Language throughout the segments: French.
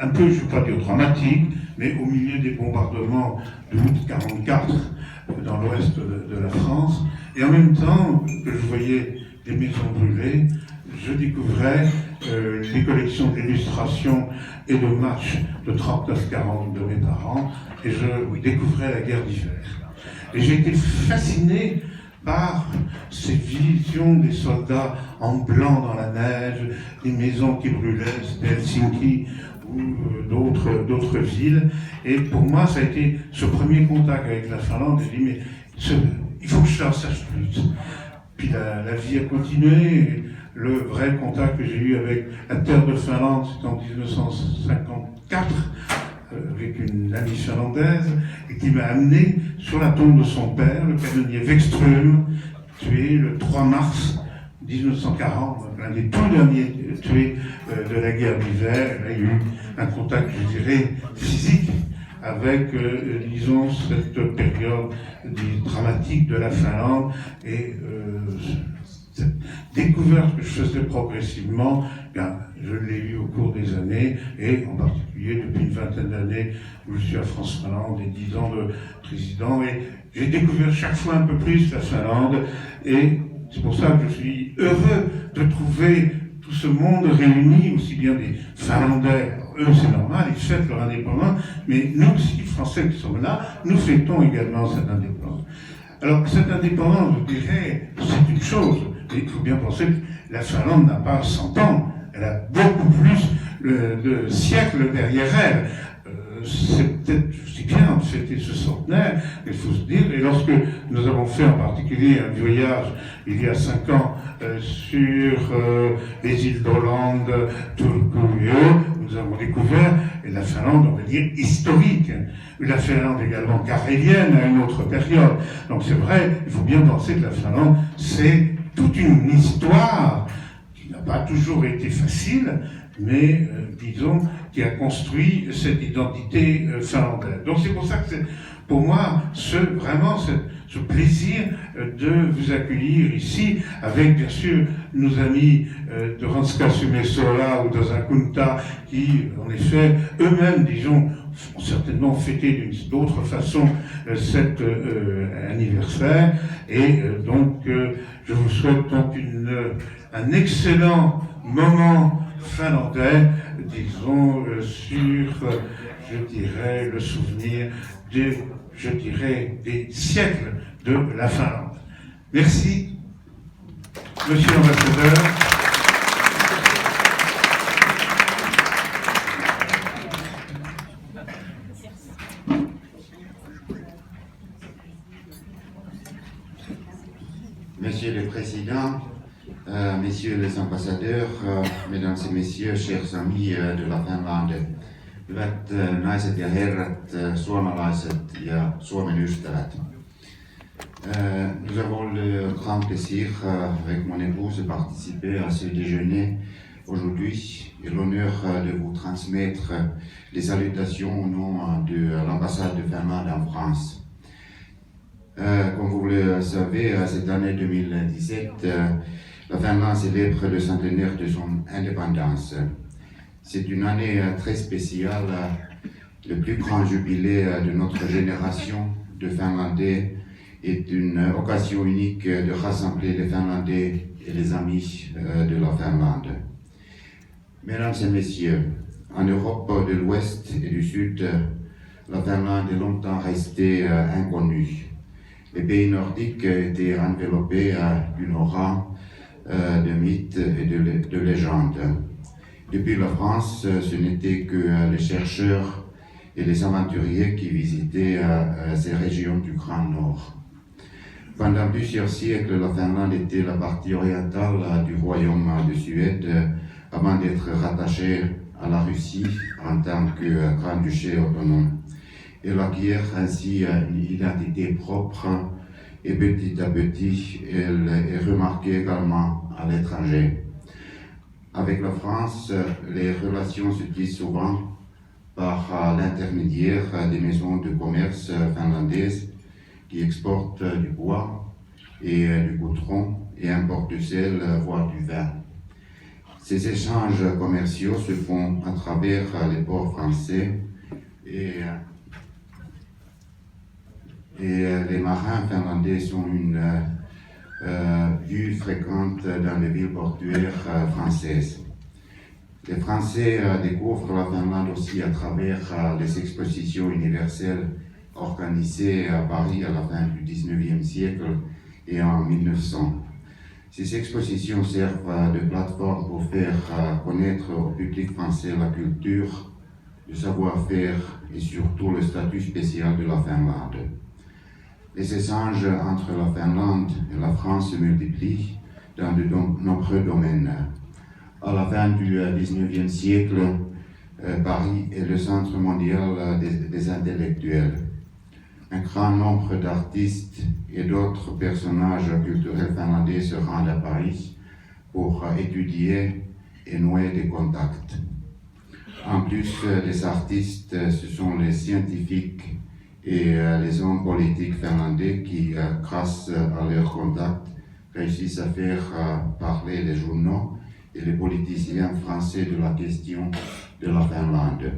un peu, je ne veux pas dire dramatique, mais au milieu des bombardements d'août 1944 dans l'ouest de la France. Et en même temps que je voyais les maisons brûlées, je découvrais les collections d'illustrations et de matchs de 39-40 de mes parents, et je découvrais la guerre d'hiver. Et j'ai été fasciné par ces visions des soldats en blanc dans la neige, des maisons qui brûlaient, c'était Helsinki ou d'autres villes. Et pour moi, ça a été ce premier contact avec la Finlande. J'ai dit, mais il faut que je en sache plus. Puis la vie a continué. Le vrai contact que j'ai eu avec la terre de Finlande, c'était en 1954, avec une amie finlandaise, et qui m'a amené sur la tombe de son père, le canonnier Wexström, tué le 3 mars 1940, l'un des tout derniers tués de la guerre d'hiver. Il y a eu un contact, je dirais, physique avec, disons, cette période dramatique de la Finlande, et cette découverte que je faisais progressivement, bien, je l'ai eue au cours des années, et en particulier depuis une vingtaine d'années où je suis à France-Finlande et 10 ans de président, et j'ai découvert chaque fois un peu plus la Finlande, et c'est pour ça que je suis heureux de trouver tout ce monde réuni, aussi bien des Finlandais. Eux, c'est normal, ils fêtent leur indépendance, mais nous aussi, Français qui sommes là, nous fêtons également cette indépendance. Alors, cette indépendance, je dirais, c'est une chose, mais il faut bien penser que la Finlande n'a pas 100 ans, elle a beaucoup plus de siècles derrière elle. C'est peut-être aussi bien de fêter ce centenaire, il faut se dire, et lorsque nous avons fait en particulier un voyage il y a 5 ans sur les îles d'Hollande, Turku, nous avons découvert la Finlande, on va dire, historique, la Finlande également carélienne à une autre période. Donc c'est vrai, il faut bien penser que la Finlande, c'est toute une histoire qui n'a pas toujours été facile, mais disons, qui a construit cette identité finlandaise. Donc c'est pour ça que c'est, pour moi, vraiment ce plaisir de vous accueillir ici, avec bien sûr nos amis de Ranskasumesola ou d'Osakunta, qui, en effet, eux-mêmes, disons, ont certainement fêté d'autre façon cet anniversaire. Et donc, je vous souhaite donc un excellent moment finlandais, disons, sur, je dirais, le souvenir des siècles de la Finlande. Merci, Monsieur l'ambassadeur. Monsieur le Président, Messieurs les ambassadeurs, Mesdames et Messieurs, chers amis de la Finlande, hyvät naiset ja herrat, suomalaiset ja Suomen ystävät. Nous avons le grand plaisir, avec mon épouse, de participer à ce déjeuner aujourd'hui et l'honneur de vous transmettre les salutations au nom de l'ambassade de Finlande en France. Comme vous le savez, cette année 2017, la Finlande célèbre le centenaire de son indépendance. C'est une année très spéciale, le plus grand jubilé de notre génération de Finlandais est une occasion unique de rassembler les Finlandais et les amis de la Finlande. Mesdames et messieurs, en Europe de l'Ouest et du Sud, la Finlande est longtemps restée inconnue. Les pays nordiques étaient enveloppés d'une aura de mythes et de légendes. Depuis la France, ce n'était que les chercheurs et les aventuriers qui visitaient ces régions du Grand Nord. Pendant plusieurs siècles, la Finlande était la partie orientale du royaume de Suède avant d'être rattachée à la Russie en tant que grand-duché autonome. Elle acquiert ainsi une identité propre et petit à petit, elle est remarquée également à l'étranger. Avec la France, les relations se tissent souvent par l'intermédiaire des maisons de commerce finlandaises qui exportent du bois et du goudron et importent du sel, voire du vin. Ces échanges commerciaux se font à travers les ports français et les marins finlandais sont une vue fréquente dans les villes portuaires françaises. Les Français découvrent la Finlande aussi à travers les expositions universelles organisées à Paris à la fin du 19e siècle et en 1900. Ces expositions servent de plateforme pour faire connaître au public français la culture, le savoir-faire et surtout le statut spécial de la Finlande. Les échanges entre la Finlande et la France se multiplient dans de nombreux domaines. À la fin du 19e siècle, Paris est le centre mondial des intellectuels. Un grand nombre d'artistes et d'autres personnages culturels finlandais se rendent à Paris pour étudier et nouer des contacts. En plus des artistes, ce sont les scientifiques et les hommes politiques finlandais qui, grâce à leurs contacts, réussissent à faire parler les journaux et les politiciens français de la question de la Finlande.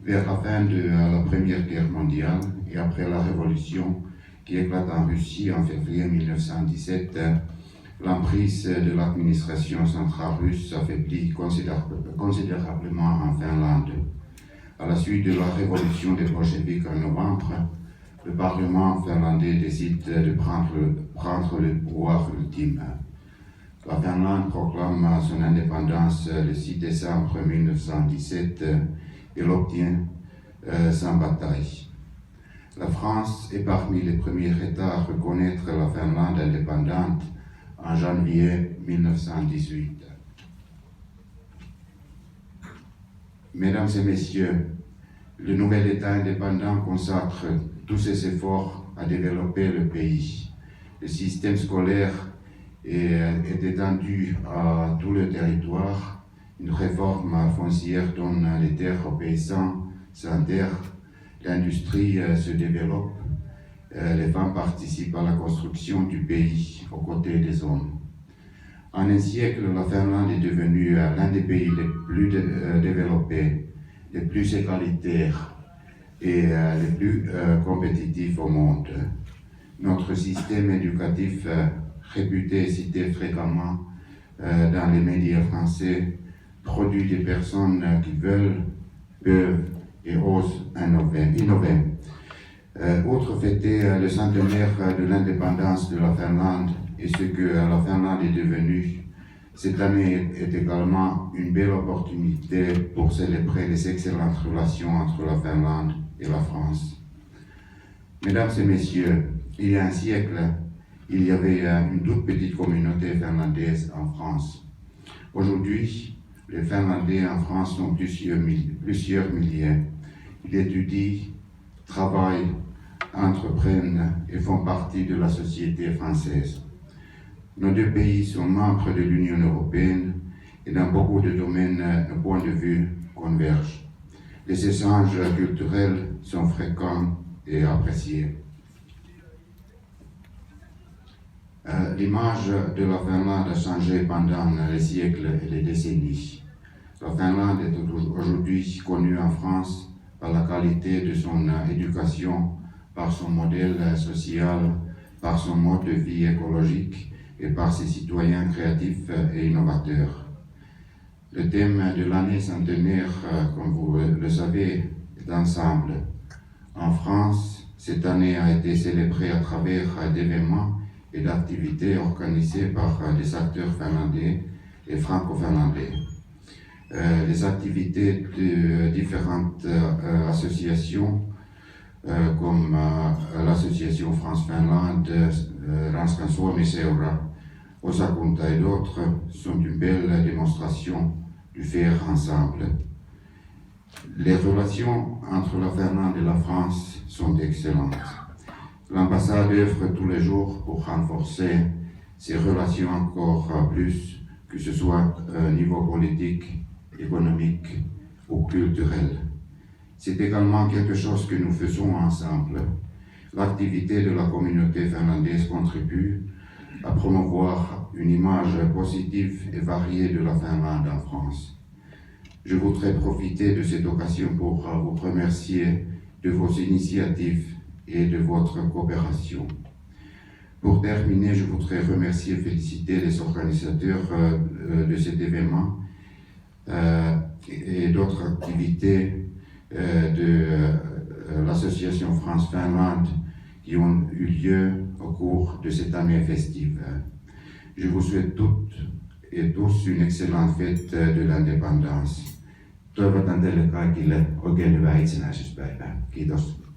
Vers la fin de la Première Guerre mondiale et après la Révolution qui éclate en Russie en février 1917, l'emprise de l'administration centrale russe s'affaiblit considérablement en Finlande. À la suite de la révolution des bolcheviks en novembre, le Parlement finlandais décide de prendre le pouvoir ultime. La Finlande proclame son indépendance le 6 décembre 1917 et l'obtient sans bataille. La France est parmi les premiers États à reconnaître la Finlande indépendante en janvier 1918. Mesdames et messieurs, le nouvel État indépendant consacre tous ses efforts à développer le pays. Le système scolaire est étendu à tout le territoire. Une réforme foncière donne les terres aux paysans sans terre. L'industrie se développe. Les femmes participent à la construction du pays aux côtés des hommes. En un siècle, la Finlande est devenue l'un des pays les plus développés, les plus égalitaires et les plus compétitifs au monde. Notre système éducatif, réputé et cité fréquemment dans les médias français, produit des personnes qui veulent, peuvent et osent innover. Outre fêter le centenaire de l'indépendance de la Finlande et ce que la Finlande est devenue, cette année est également une belle opportunité pour célébrer les excellentes relations entre la Finlande et la France. Mesdames et messieurs, il y a un siècle, il y avait une toute petite communauté finlandaise en France. Aujourd'hui, les Finlandais en France sont plusieurs milliers. Ils étudient, travaillent, entreprennent et font partie de la société française. Nos deux pays sont membres de l'Union européenne et dans beaucoup de domaines, nos points de vue convergent. Les échanges culturels sont fréquents et appréciés. L'image de la Finlande a changé pendant les siècles et les décennies. La Finlande est aujourd'hui connue en France par la qualité de son éducation, par son modèle social, par son mode de vie écologique et par ses citoyens créatifs et innovateurs. Le thème de l'année centenaire, comme vous le savez, est ensemble. En France, cette année a été célébrée à travers d'événements et d'activités organisées par des acteurs finlandais et franco-finlandais. Les activités de différentes associations comme l'association France-Finlande, Ranskan Suomi-seura, Osakunta et d'autres sont une belle démonstration du faire ensemble. Les relations entre la Finlande et la France sont excellentes. L'ambassade œuvre tous les jours pour renforcer ces relations encore plus, que ce soit au niveau politique, économique ou culturel. C'est également quelque chose que nous faisons ensemble. L'activité de la communauté finlandaise contribue à promouvoir une image positive et variée de la Finlande en France. Je voudrais profiter de cette occasion pour vous remercier de vos initiatives et de votre coopération. Pour terminer, je voudrais remercier et féliciter les organisateurs de cet événement et d'autres activités de l'association France-Finlande qui ont eu lieu au cours de cette année festive. Je vous souhaite toutes et tous une excellente fête de l'indépendance. Toivotan teille kaikille oikein hyvää itsenäisyyspäivää. Kiitos.